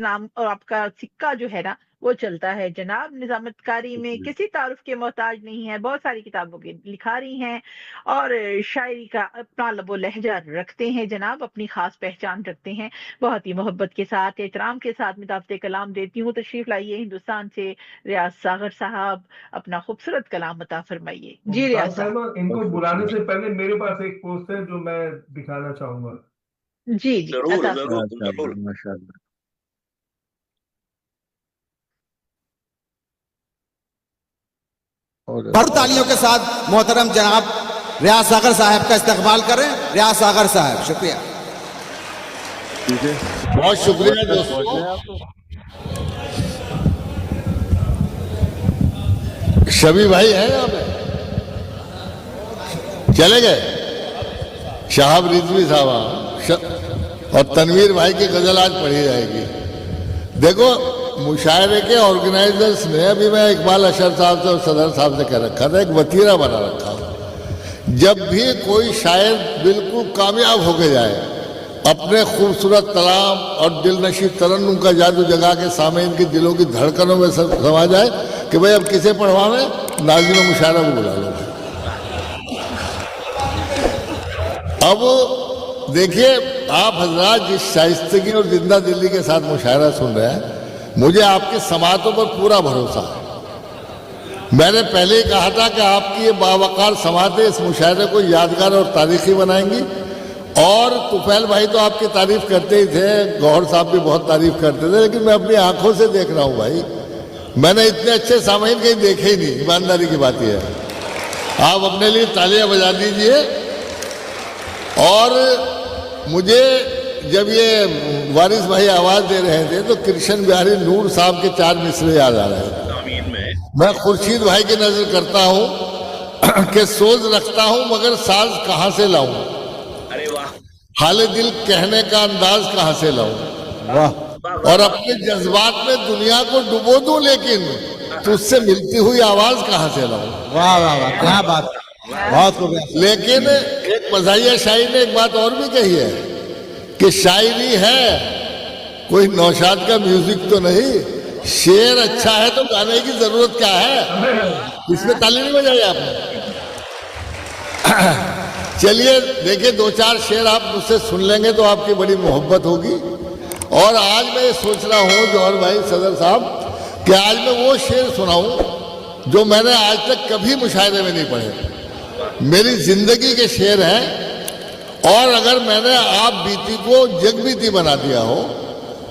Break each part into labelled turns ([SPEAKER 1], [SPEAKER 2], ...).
[SPEAKER 1] नाम और आपका सिक्का जो है ना वो चलता है जनाब। निजामतकारी में
[SPEAKER 2] जी।
[SPEAKER 1] किसी तारुफ के मोहताज नहीं है, बहुत सारी किताबों की लिखा रही हैं और शायरी का अपना लबो लहजा रखते हैं जनाब, अपनी खास पहचान रखते हैं। बहुत ही मोहब्बत के साथ, एहतराम के साथ मैं दावत कलाम देती हूँ। तशरीफ लाइए हिंदुस्तान से रियाज सागर साहब, अपना खूबसूरत कलाम अता फरमाइए। जी रियाज
[SPEAKER 3] मुमताज
[SPEAKER 1] साहब।
[SPEAKER 3] साहबा, इनको
[SPEAKER 2] बहुत
[SPEAKER 3] बुलाने
[SPEAKER 2] शुक्रिया।
[SPEAKER 3] से पहले मेरे पास एक पोस्ट है जो मैं दिखाना चाहूंगा।
[SPEAKER 1] जी जी
[SPEAKER 4] जरूर
[SPEAKER 1] अता
[SPEAKER 4] जरूर
[SPEAKER 2] माशाअल्लाह
[SPEAKER 4] जरूर।
[SPEAKER 2] माशाअल्लाह। और
[SPEAKER 5] भर तालियों के साथ मोहतरम जनाब रियाज सागर साहब का इस्तकबाल करें। रियाज सागर साहब, शुक्रिया।
[SPEAKER 2] ठीक है,
[SPEAKER 6] बहुत शुक्रिया
[SPEAKER 2] वक्त तक पहुंच
[SPEAKER 6] दोस्तों।
[SPEAKER 2] गए आप तो।
[SPEAKER 6] शबी भाई है यहाँ पे, चले गए। शहाब रिजवी साहब और तनवीर भाई की गजल आज पढ़ी जाएगी। देखो, मुशायरे के ऑर्गेनाइजर्स ने, अभी मैं इकबाल अशर साहब से और सदर साहब से कह रखा था, एक वतीरा बना रखा। जब भी कोई शायर बिल्कुल कामयाब होके जाए, अपने खूबसूरत कलाम और दिलनशी तरन्नुम का जादू जगा के सामईन की दिलों की धड़कनों में समा जाए कि भाई अब किसे पढ़वावे, नाज़िम मुशायरा को बुला लो। अब देखिए, आप हजरात जिस शाइस्तगी और जिंदा दिली के साथ मुशायरा सुन रहे हैं, मुझे आपकी समातों पर पूरा भरोसा है। मैंने पहले ही कहा था कि आपकी ये बावकार समातें इस मुशायरे को यादगार और तारीखी बनाएंगी। और तुफैल भाई तो आपकी तारीफ करते ही थे, गौहर साहब भी बहुत तारीफ करते थे, लेकिन मैं अपनी आंखों से देख रहा हूँ भाई, मैंने इतने अच्छे सामईन कहीं देखे ही नहीं। ईमानदारी की बात यह है। आप अपने लिए तालियां बजा दीजिए। और मुझे जब ये वारिस भाई आवाज दे रहे थे तो कृष्ण बिहारी नूर साहब के 4 मिसरे याद आ रहे थे। मैं खुर्शीद भाई की नजर करता हूं कि सोच रखता हूं मगर साज कहां से लाऊं,
[SPEAKER 4] अरे वाह,
[SPEAKER 6] हाले दिल कहने का अंदाज कहां से लाऊं,
[SPEAKER 5] वाह,
[SPEAKER 6] और अपने जज्बात में दुनिया को डुबो दूं, लेकिन तुझसे मिलती हुई आवाज कहां से लाऊं।
[SPEAKER 5] वाह, वाह, वाह, क्या बात, बहुत खूब।
[SPEAKER 6] लेकिन एक मज़ाहिया शायर ने एक बात और भी कही है कि शायरी है कोई नौशाद का म्यूजिक तो नहीं, शेर अच्छा है तो गाने की जरूरत क्या है। इसमें ताली नहीं बजाई आपने। चलिए देखिए, 2-4 शेर आप मुझसे सुन लेंगे तो आपकी बड़ी मोहब्बत होगी। और आज मैं ये सोच रहा हूँ जौहर भाई, सदर साहब, कि आज मैं वो शेर सुनाऊं जो मैंने आज तक कभी मुशायरे में नहीं पढ़े, मेरी जिंदगी के शेर हैं। और अगर मैंने आप बीती को जग बीती बना दिया हो,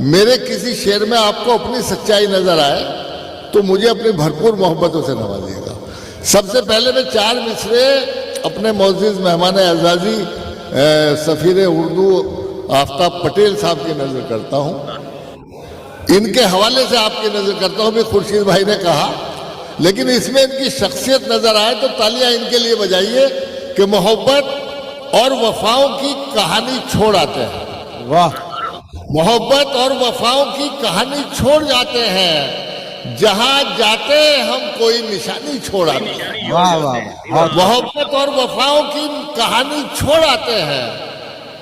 [SPEAKER 6] मेरे किसी शेर में आपको अपनी सच्चाई नजर आए, तो मुझे अपनी भरपूर मोहब्बतों से नवाजिएगा। सबसे पहले मैं 4 मिसरे अपने मोअज़्ज़िज़ मेहमान एज़ाज़ी सफ़ीर उर्दू आफ्ताब पटेल साहब की नजर करता हूँ। इनके हवाले से आपकी नजर करता हूँ। भी खुर्शीद भाई ने कहा, लेकिन इसमें इनकी शख्सियत नजर आए तो तालियां इनके लिए बजाइए कि मोहब्बत और वफाओं की कहानी छोड़ आते हैं।
[SPEAKER 5] वाह,
[SPEAKER 6] मोहब्बत और वफाओं की कहानी छोड़ जाते हैं, जहां जाते हम कोई निशानी छोड़ आते हैं।
[SPEAKER 5] वाह, वाह,
[SPEAKER 6] मोहब्बत और वफाओं की कहानी छोड़ आते हैं,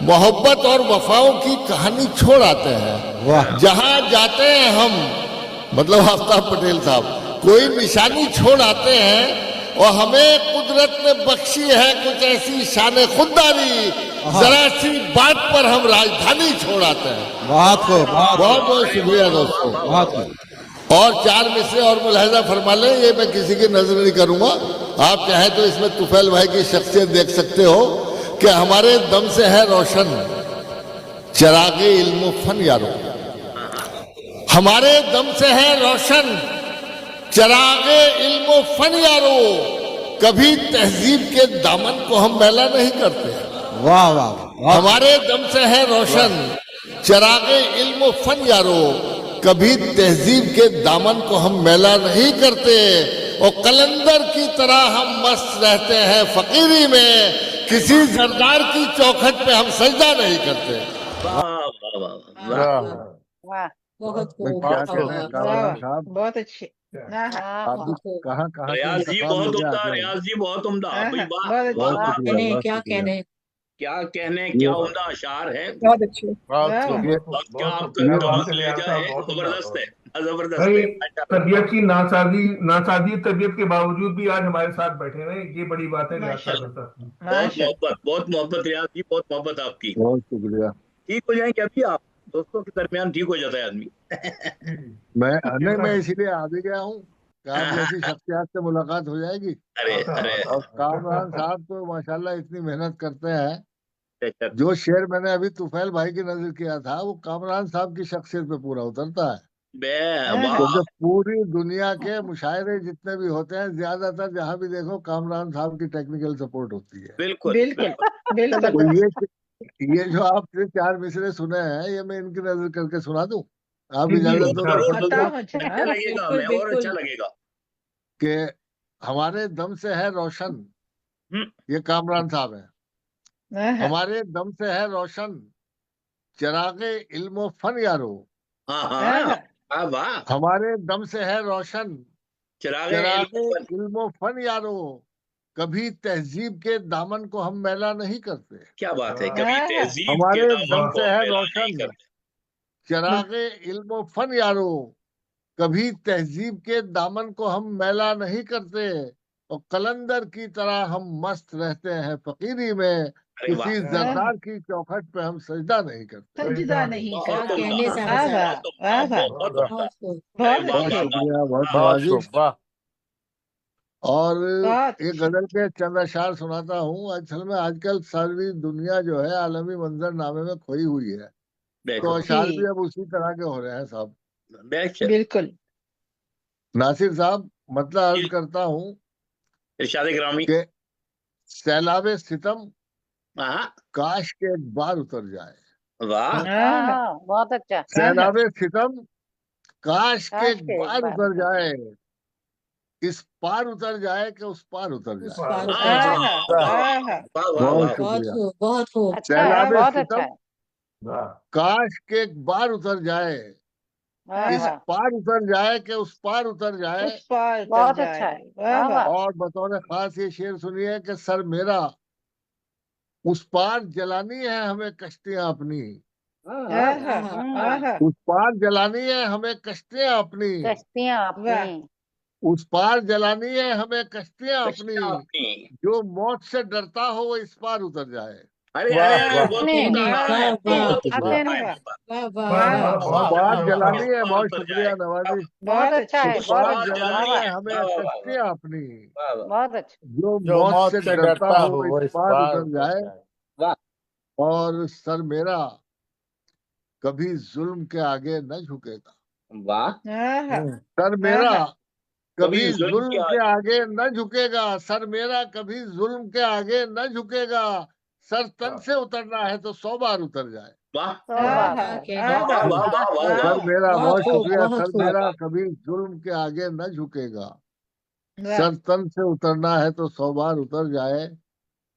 [SPEAKER 6] मोहब्बत और वफाओं की कहानी छोड़ आते हैं।
[SPEAKER 5] वाह,
[SPEAKER 6] जहां जाते हैं हम, मतलब आफ्ताब पटेल साहब, कोई निशानी छोड़ आते हैं। और हमें कुदरत ने बख्शी है कुछ ऐसी शान खुददारी, जरा सी बात पर हम राजधानी छोड़ आते हैं।
[SPEAKER 5] बहुत खूब,
[SPEAKER 6] बहुत बहुत शुक्रिया दोस्तों।
[SPEAKER 5] बहुत खूब।
[SPEAKER 6] और 4 मिसरे और मुलाहिजा फरमा लें, ये मैं किसी की नजर नहीं करूंगा। आप चाहे तो इसमें तुफैल भाई की शख्सियत देख सकते हो कि हमारे दम से है रोशन चिरागे इल्म फन यारो, हमारे दम से है रोशन चिरागे इल्म फन यारो, कभी तहजीब के दामन को हम मैला नहीं करते।
[SPEAKER 5] वाह, वाह,
[SPEAKER 6] हमारे दम से है रोशन चिरागे इल्म फन यारो, कभी तहजीब के दामन को हम मैला नहीं करते। और कलंदर की तरह हम मस्त रहते हैं फकीरी में, किसी सरदार की चौखट पे हम सजदा नहीं करते।
[SPEAKER 4] वाह वाह वाह वाह।
[SPEAKER 1] वाह,
[SPEAKER 7] बहुत
[SPEAKER 2] मैं
[SPEAKER 7] खूब,
[SPEAKER 2] क्या
[SPEAKER 7] बहुत
[SPEAKER 2] कह रहे हैं
[SPEAKER 7] खूब।
[SPEAKER 2] कावड़ा साहब,
[SPEAKER 1] बहुत अच्छे। हाँ, हाँ,
[SPEAKER 2] आप भी कहाँ कहाँ से
[SPEAKER 4] रियाज जी
[SPEAKER 2] इंतकाल
[SPEAKER 4] बहुत
[SPEAKER 2] हो गया
[SPEAKER 4] उम्दा,
[SPEAKER 2] आपका।
[SPEAKER 4] रियाज जी बहुत उम्दा
[SPEAKER 1] हाँ,
[SPEAKER 4] भाई,
[SPEAKER 1] हाँ,
[SPEAKER 4] वाह
[SPEAKER 1] बहुत
[SPEAKER 2] बहुत
[SPEAKER 1] अच्छे।
[SPEAKER 7] क्या
[SPEAKER 2] शुक्रिया,
[SPEAKER 7] कहने,
[SPEAKER 2] बहुत
[SPEAKER 7] क्या
[SPEAKER 2] शुक्रिया।
[SPEAKER 7] कहने।
[SPEAKER 4] क्या कहने, क्या उम्दा अशार है।
[SPEAKER 7] बहुत अच्छे।
[SPEAKER 2] बहुत
[SPEAKER 1] वाह,
[SPEAKER 2] शुक्रिया।
[SPEAKER 4] और क्या
[SPEAKER 3] बहुत
[SPEAKER 4] आपका
[SPEAKER 3] बहुत
[SPEAKER 4] लहजा है,
[SPEAKER 3] बहुत
[SPEAKER 4] जबरदस्त है, जबरदस्त
[SPEAKER 3] भाई,
[SPEAKER 4] है, माशाल्लाह।
[SPEAKER 3] तबीयत की नासाजी तबीयत के बावजूद भी आज हमारे साथ बैठे हुए हैं, ये बड़ी बात है रियाज
[SPEAKER 1] माशाल्लाह
[SPEAKER 3] साहब साहब की।
[SPEAKER 1] माशाल्लाह।
[SPEAKER 4] बहुत मोहब्बत रियाज जी, बहुत मोहब्बत आपकी।
[SPEAKER 2] बहुत शुक्रिया।
[SPEAKER 4] ठीक हो जाएंगे अभी आप, दोस्तों के दरमियान ठीक हो जाता है आदमी।
[SPEAKER 2] मैं इसीलिए आ भी गया हूँ कि आप
[SPEAKER 4] हाँ,
[SPEAKER 2] जैसी
[SPEAKER 4] हाँ,
[SPEAKER 2] शख्सियत से मुलाकात हो जाएगी।
[SPEAKER 4] अरे अरे
[SPEAKER 2] और कामरान साहब तो माशाल्लाह इतनी मेहनत करते हैं।
[SPEAKER 4] बेशक,
[SPEAKER 2] जो शेर मैंने अभी तुफैल भाई की नजर किया था वो कामरान साहब की शख्सियत पे पूरा उतरता है।
[SPEAKER 4] वाह,
[SPEAKER 2] क्योंकि पूरी दुनिया के मुशायरे जितने भी होते हैं ज्यादातर जहां भी देखो कामरान साहब की टेक्निकल सपोर्ट होती है।
[SPEAKER 4] बिल्कुल
[SPEAKER 1] बिल्कुल बिल्कुल।
[SPEAKER 2] तो ये जो आपने 4 मिसरे सुने हैं ये मैं इनकी नजर करके सुना दूं? आप
[SPEAKER 3] जी जी,
[SPEAKER 2] इजाजत दो तो
[SPEAKER 4] जरूर
[SPEAKER 2] सुन
[SPEAKER 1] पता
[SPEAKER 2] लूं
[SPEAKER 1] हो
[SPEAKER 4] अच्छा
[SPEAKER 1] जनाब।
[SPEAKER 4] लगेगा
[SPEAKER 7] बिल्कुल
[SPEAKER 4] हमें, और अच्छा
[SPEAKER 7] बिल्कुल।
[SPEAKER 4] लगेगा।
[SPEAKER 2] कि हमारे दम से है रोशन,
[SPEAKER 4] हम्म,
[SPEAKER 2] ये कामरान साहब है।
[SPEAKER 1] हाँ,
[SPEAKER 2] हमारे दम से है रोशन चिरागे इल्म फन यारो।
[SPEAKER 4] हाँ
[SPEAKER 1] हाँ,
[SPEAKER 4] हाँ, वाह,
[SPEAKER 2] हमारे दम से है रोशन
[SPEAKER 4] चिरागे
[SPEAKER 2] चिरागे
[SPEAKER 4] इल्म फन।
[SPEAKER 2] इल्म फन यारो। कभी तहजीब के दामन को हम मैला नहीं करते।
[SPEAKER 4] क्या बात है, कभी
[SPEAKER 1] हाँ,
[SPEAKER 4] तहजीब के
[SPEAKER 2] हमारे
[SPEAKER 4] दामन
[SPEAKER 2] दम
[SPEAKER 4] को
[SPEAKER 2] से
[SPEAKER 4] हम
[SPEAKER 2] है
[SPEAKER 4] मैला नहीं
[SPEAKER 2] रोशन
[SPEAKER 4] करते।
[SPEAKER 2] चिरागे इल्म फन यारो। कभी तहजीब के दामन को हम मैला नहीं करते। और कलंदर की तरह हम मस्त रहते हैं फकीरी में।
[SPEAKER 4] अरे वाह,
[SPEAKER 2] किसी जरदार की चौखट पे हम सजदा नहीं करते।
[SPEAKER 1] सजदा नहीं
[SPEAKER 7] क्या
[SPEAKER 4] बहुत
[SPEAKER 1] करते।
[SPEAKER 4] उम्दा,
[SPEAKER 7] कहने
[SPEAKER 1] वाह
[SPEAKER 7] साहब।
[SPEAKER 1] वाह
[SPEAKER 4] बहुत
[SPEAKER 1] वाह
[SPEAKER 4] उम्दा,
[SPEAKER 1] वाह,
[SPEAKER 4] बहुत उम्दा।
[SPEAKER 7] बहुत खूब।
[SPEAKER 4] अरे
[SPEAKER 1] बहुत
[SPEAKER 4] वाह
[SPEAKER 2] बहुत
[SPEAKER 4] वाह
[SPEAKER 1] अच्छे,
[SPEAKER 4] वाह,
[SPEAKER 2] शुक्रिया, बहुत
[SPEAKER 4] वाह,
[SPEAKER 2] नवाजी। और
[SPEAKER 1] बहुत
[SPEAKER 2] एक
[SPEAKER 1] अच्छे।
[SPEAKER 2] गजल के चंद अशार सुनाता हूँ। असल में आजकल सारी दुनिया जो है आलमी मंजरनामे में खोई हुई है। तो
[SPEAKER 4] बेशक
[SPEAKER 2] अशार भी
[SPEAKER 1] जी
[SPEAKER 2] अब उसी तरह के हो रहे हैं साहब।
[SPEAKER 4] बेशक।
[SPEAKER 1] बिल्कुल।
[SPEAKER 2] नासिर साहब मतलब अर्ज करता हूँ
[SPEAKER 4] इरशाद ग्रामी।
[SPEAKER 2] कि सैलाब सितम
[SPEAKER 4] हाँ,
[SPEAKER 2] काश के एक बार उतर जाए।
[SPEAKER 4] वाह,
[SPEAKER 1] हाँ,
[SPEAKER 7] हाँ बहुत अच्छा।
[SPEAKER 1] हाँ,
[SPEAKER 2] सैलाब सितम काश के
[SPEAKER 7] काश
[SPEAKER 2] एक
[SPEAKER 7] के एक
[SPEAKER 2] बार
[SPEAKER 7] बार
[SPEAKER 2] उतर
[SPEAKER 7] उतर
[SPEAKER 2] जाए।
[SPEAKER 7] जाए।
[SPEAKER 2] इस पार उतर जाए कि उस पार उतर
[SPEAKER 7] उस
[SPEAKER 2] जाए।
[SPEAKER 7] पार
[SPEAKER 4] हाँ,
[SPEAKER 7] उतर
[SPEAKER 4] वाह
[SPEAKER 7] जाए।
[SPEAKER 4] वाह
[SPEAKER 1] हाँ,
[SPEAKER 4] वाह वाह
[SPEAKER 2] बहुत
[SPEAKER 4] वाह,
[SPEAKER 7] बहुत
[SPEAKER 2] शुक्रिया।
[SPEAKER 7] खूब बहुत खूब।
[SPEAKER 1] अच्छा
[SPEAKER 2] सैलाब
[SPEAKER 7] बहुत अच्छा
[SPEAKER 2] सितम
[SPEAKER 7] है।
[SPEAKER 2] काश के एक बार उतर जाए। इस
[SPEAKER 1] हाँ,
[SPEAKER 2] पार उतर जाए कि उस पार उतर जाए।
[SPEAKER 1] उस पार उतर
[SPEAKER 7] बहुत
[SPEAKER 1] जाए।
[SPEAKER 7] अच्छा है।
[SPEAKER 1] वाह
[SPEAKER 7] वाह
[SPEAKER 1] वाह।
[SPEAKER 7] वाह।
[SPEAKER 2] और बतौर खास ये शेर सुनिए कि सर मेरा उस पार जलानी है हमें कश्तियां अपनी।
[SPEAKER 1] हाँ,
[SPEAKER 2] उस पार जलानी है हमें कश्तियां अपनी।
[SPEAKER 7] कश्तियां
[SPEAKER 1] वाह
[SPEAKER 7] अपनी।
[SPEAKER 2] उस पार जलानी है हमें कश्तियां अपनी।
[SPEAKER 4] कश्तियां अपनी।
[SPEAKER 2] जो मौत से डरता हो वो इस पार उतर जाए।
[SPEAKER 4] अरे
[SPEAKER 1] वाह
[SPEAKER 4] अरे अरे, बहुत
[SPEAKER 7] नहीं
[SPEAKER 4] उम्दा
[SPEAKER 7] नहीं,
[SPEAKER 4] कहा है,
[SPEAKER 7] वाह वाह।
[SPEAKER 4] बहुत
[SPEAKER 2] बहुत
[SPEAKER 4] उम्दा
[SPEAKER 2] शुक्रिया।
[SPEAKER 7] आपने
[SPEAKER 4] कहा है।
[SPEAKER 7] वाह वाह
[SPEAKER 1] वाह
[SPEAKER 7] वाह।
[SPEAKER 1] वाह।
[SPEAKER 2] उस
[SPEAKER 4] वाह
[SPEAKER 2] पार
[SPEAKER 4] वाह,
[SPEAKER 2] जलानी
[SPEAKER 4] किस
[SPEAKER 2] है,
[SPEAKER 4] पार
[SPEAKER 2] बहुत
[SPEAKER 4] उतर
[SPEAKER 2] शुक्रिया
[SPEAKER 4] जाए।
[SPEAKER 2] नवाजी।
[SPEAKER 7] बहुत
[SPEAKER 1] बहुत
[SPEAKER 7] अच्छा
[SPEAKER 1] अच्छे।
[SPEAKER 7] है।
[SPEAKER 2] उस
[SPEAKER 7] बहुत
[SPEAKER 2] पार
[SPEAKER 7] अच्छा। वाह
[SPEAKER 2] जलानी
[SPEAKER 7] वाह।
[SPEAKER 2] है हमें
[SPEAKER 4] वाह वाह वाह वाह
[SPEAKER 2] कश्तियां अपनी।
[SPEAKER 4] वाह वाह
[SPEAKER 7] बहुत अच्छा।
[SPEAKER 2] जो
[SPEAKER 5] जो
[SPEAKER 2] मौत
[SPEAKER 5] मौत
[SPEAKER 2] से
[SPEAKER 5] से
[SPEAKER 2] डरता
[SPEAKER 5] डरता
[SPEAKER 2] हो
[SPEAKER 5] हो
[SPEAKER 2] वो
[SPEAKER 5] वो
[SPEAKER 2] इस
[SPEAKER 5] इस
[SPEAKER 2] पार
[SPEAKER 5] पार
[SPEAKER 2] उतर
[SPEAKER 5] उतर
[SPEAKER 2] जाए।
[SPEAKER 5] जाए।
[SPEAKER 4] वाह।
[SPEAKER 2] और सर मेरा कभी जुल्म के आगे न झुकेगा।
[SPEAKER 4] वाह,
[SPEAKER 1] हाँ,
[SPEAKER 2] सर मेरा
[SPEAKER 4] कभी
[SPEAKER 2] कभी
[SPEAKER 4] जुल्म
[SPEAKER 2] जुल्म
[SPEAKER 4] किया।
[SPEAKER 2] के आगे न झुकेगा। सर मेरा कभी जुल्म के आगे न झुकेगा। सर तन से उतरना है तो 100 बार उतर जाए।
[SPEAKER 4] वाह
[SPEAKER 7] तो
[SPEAKER 1] हाँ,
[SPEAKER 7] बात
[SPEAKER 1] क्या
[SPEAKER 7] है।
[SPEAKER 4] वाह
[SPEAKER 1] बात
[SPEAKER 4] वाह
[SPEAKER 1] है।
[SPEAKER 4] वाह वाह
[SPEAKER 1] वाह
[SPEAKER 4] वाह,
[SPEAKER 2] सर मेरा
[SPEAKER 7] बहुत
[SPEAKER 2] बहुत
[SPEAKER 7] खूब
[SPEAKER 2] शुक्रिया।
[SPEAKER 7] बहुत
[SPEAKER 2] सर
[SPEAKER 7] खूब।
[SPEAKER 2] मेरा कभी जुल्म के आगे न झुकेगा।
[SPEAKER 1] वाह
[SPEAKER 2] सर तन से उतरना है तो 100 बार उतर जाए।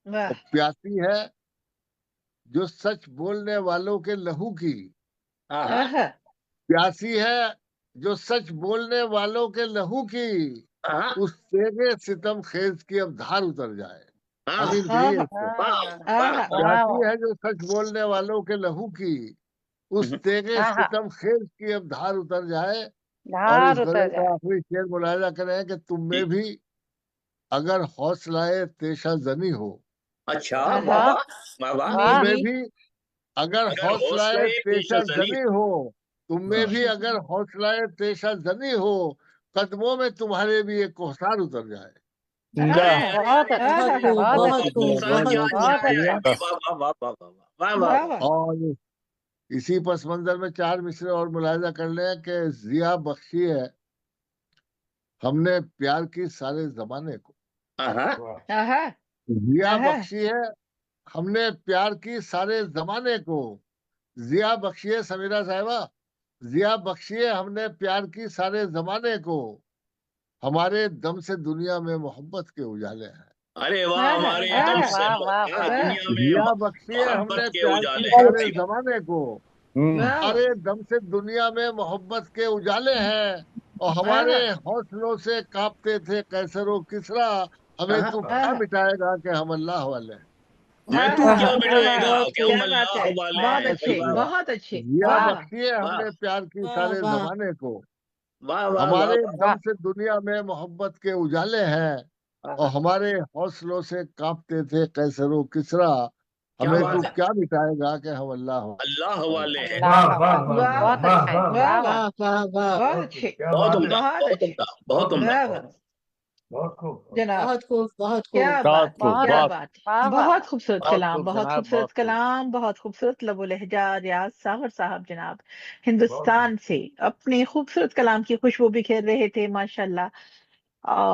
[SPEAKER 1] वाह।
[SPEAKER 2] और प्यासी है जो सच बोलने वालों के लहू की।
[SPEAKER 4] हाँ हाँ
[SPEAKER 1] हाँ,
[SPEAKER 2] प्यासी है जो सच बोलने वालों के लहू की।
[SPEAKER 4] हाँ
[SPEAKER 2] उस तेगे सितम खेज की अब धार उतर जाए।
[SPEAKER 4] हाँ,
[SPEAKER 2] आमीन
[SPEAKER 1] हाँ,
[SPEAKER 2] कहिए इसको।
[SPEAKER 4] वाह वाह।
[SPEAKER 1] हाँ,
[SPEAKER 7] वाह
[SPEAKER 2] प्यासी
[SPEAKER 7] वाह।
[SPEAKER 2] है जो सच बोलने वालों के लहू की। उस तेगे
[SPEAKER 7] हाँ हाँ।
[SPEAKER 2] सितम खेज की अब धार उतर जाए। और इस
[SPEAKER 7] धार
[SPEAKER 2] गजल
[SPEAKER 7] उतर
[SPEAKER 2] का
[SPEAKER 7] जाए।
[SPEAKER 2] आखिरी शेर मुलाहिजा करें कि तुम में
[SPEAKER 4] जी,
[SPEAKER 2] भी अगर हौसलाए तेशा जनी हो।
[SPEAKER 4] अच्छा,
[SPEAKER 1] हाँ,
[SPEAKER 4] वाह
[SPEAKER 1] हाँ,
[SPEAKER 4] वाह वाह वाह।
[SPEAKER 1] में
[SPEAKER 7] वाह।
[SPEAKER 2] तुम्हें
[SPEAKER 1] भी।
[SPEAKER 2] भी अगर
[SPEAKER 4] अगर
[SPEAKER 2] हौसलाए
[SPEAKER 4] हौसले
[SPEAKER 2] तेशा
[SPEAKER 4] पेशा
[SPEAKER 2] जनी हो। तुम्हें भी अगर हौसलाए तेशा जनी हो। कदमों में तुम्हारे भी एक कोहसार उतर जाए।
[SPEAKER 4] अरे
[SPEAKER 5] वाह
[SPEAKER 4] अरे
[SPEAKER 7] बहुत
[SPEAKER 4] अरे
[SPEAKER 7] अच्छा।
[SPEAKER 1] हाँ,
[SPEAKER 4] अरे,
[SPEAKER 1] हाँ, हाँ,
[SPEAKER 7] बहुत
[SPEAKER 5] बहुत
[SPEAKER 7] अच्छा।
[SPEAKER 5] शुक्रिया,
[SPEAKER 4] कोसार
[SPEAKER 5] बहुत
[SPEAKER 4] क्या
[SPEAKER 5] बहुत
[SPEAKER 4] क्या
[SPEAKER 7] बहुत
[SPEAKER 4] आया है
[SPEAKER 7] अच्छा।
[SPEAKER 4] अभी, वाह वाह वाह वाह वाह वाह वाह
[SPEAKER 1] वाह
[SPEAKER 4] वाह।
[SPEAKER 1] वाह।
[SPEAKER 2] और इसी पस मंजर में 4 मिसरे और मुलाहिजा कर लें कि जिया बख्शी है हमने प्यार की सारे जमाने को।
[SPEAKER 4] हाँ हाँ
[SPEAKER 1] हाँ,
[SPEAKER 2] जिया
[SPEAKER 1] हाँ,
[SPEAKER 2] बख्शी है हमने प्यार की सारे जमाने को। जिया बख्शिए समीरा साहिबा। जिया बख्शिए हमने प्यार की सारे जमाने को। हमारे दम से दुनिया में मोहब्बत के उजाले हैं।
[SPEAKER 4] अरे वाह,
[SPEAKER 1] हाँ,
[SPEAKER 4] हमारे
[SPEAKER 1] हाँ,
[SPEAKER 4] दम
[SPEAKER 7] वाह
[SPEAKER 4] से
[SPEAKER 7] वाह वाह
[SPEAKER 4] हाँ,
[SPEAKER 7] वाह।
[SPEAKER 1] वाह,
[SPEAKER 4] दुनिया में
[SPEAKER 2] जिया बख्शिए
[SPEAKER 4] मोहब्बत
[SPEAKER 2] हमने
[SPEAKER 4] के
[SPEAKER 2] प्यार की
[SPEAKER 4] उजाले हैं।
[SPEAKER 2] सारे
[SPEAKER 4] सही बात।
[SPEAKER 2] जमाने को।
[SPEAKER 1] वाह,
[SPEAKER 2] हमारे दम से दुनिया में मोहब्बत के उजाले हैं। और हमारे
[SPEAKER 1] वाह,
[SPEAKER 2] हौसलों से कांपते थे कैसरो किसरा। हमें
[SPEAKER 4] हाँ
[SPEAKER 2] तू क्या
[SPEAKER 1] वाह,
[SPEAKER 2] मिटाएगा कि हम अल्लाह वाले हैं।
[SPEAKER 4] मैं तू
[SPEAKER 1] हाँ,
[SPEAKER 4] क्या
[SPEAKER 1] हाँ,
[SPEAKER 4] मिटाएगा,
[SPEAKER 1] हाँ,
[SPEAKER 4] क्या
[SPEAKER 1] क्या
[SPEAKER 4] मल्लाह
[SPEAKER 1] बात है,
[SPEAKER 4] वाले
[SPEAKER 1] बहुत
[SPEAKER 4] हैं।
[SPEAKER 1] अच्छे,
[SPEAKER 4] वाह वाह
[SPEAKER 1] बहुत अच्छे,
[SPEAKER 2] जिया
[SPEAKER 1] वाह
[SPEAKER 2] बख्शिए हमने प्यार की
[SPEAKER 5] वाह,
[SPEAKER 2] सारे
[SPEAKER 5] वाह।
[SPEAKER 2] जमाने को,
[SPEAKER 4] वाह वाह वाह
[SPEAKER 2] हमारे
[SPEAKER 4] वाह
[SPEAKER 2] दम से दुनिया में मोहब्बत के उजाले हैं, और
[SPEAKER 4] वाह,
[SPEAKER 2] हमारे हौसलों से कांपते थे कैसरो किसरा,
[SPEAKER 4] क्या
[SPEAKER 2] हमें
[SPEAKER 4] बात
[SPEAKER 2] तू
[SPEAKER 4] है,
[SPEAKER 2] क्या मिटाएगा कि हम अल्लाह
[SPEAKER 4] अल्लाह वाले हैं।
[SPEAKER 3] वाह वाह वाह
[SPEAKER 1] वाह,
[SPEAKER 3] वाह
[SPEAKER 1] बहुत
[SPEAKER 3] वाह
[SPEAKER 1] अच्छा है,
[SPEAKER 3] वाह
[SPEAKER 1] वाह,
[SPEAKER 3] वाह,
[SPEAKER 1] वाह,
[SPEAKER 5] वाह, वाह, वाह।
[SPEAKER 1] बहुत
[SPEAKER 3] बहुत
[SPEAKER 1] अच्छे,
[SPEAKER 3] खूब, क्या
[SPEAKER 4] बहुत
[SPEAKER 3] बात है,
[SPEAKER 4] उम्दा,
[SPEAKER 1] बहुत
[SPEAKER 4] बहुत
[SPEAKER 1] अच्छे,
[SPEAKER 4] उम्दा, बहुत
[SPEAKER 3] बहुत
[SPEAKER 4] उम्दा।
[SPEAKER 1] वाह,
[SPEAKER 3] खूब,
[SPEAKER 1] वाह,
[SPEAKER 3] बहुत खूब।
[SPEAKER 1] जनाब,
[SPEAKER 5] बहुत खूब, बहुत
[SPEAKER 1] क्या
[SPEAKER 5] खूब।
[SPEAKER 1] बात,
[SPEAKER 7] बहुत
[SPEAKER 1] क्या
[SPEAKER 7] खूब,
[SPEAKER 1] बात,
[SPEAKER 7] बहुत
[SPEAKER 1] बहुत खूबसूरत
[SPEAKER 7] बहुत
[SPEAKER 1] कलाम,
[SPEAKER 7] खूब
[SPEAKER 1] बहुत
[SPEAKER 7] जनाब,
[SPEAKER 1] खूबसूरत
[SPEAKER 7] बहुत खूब।
[SPEAKER 1] कलाम, बहुत खूबसूरत लबो लहजा रियाज सागर साहब जनाब,
[SPEAKER 3] बहुत
[SPEAKER 1] हिंदुस्तान से अपने खूबसूरत कलाम की खुशबू बिखेर रहे थे माशाल्लाह। और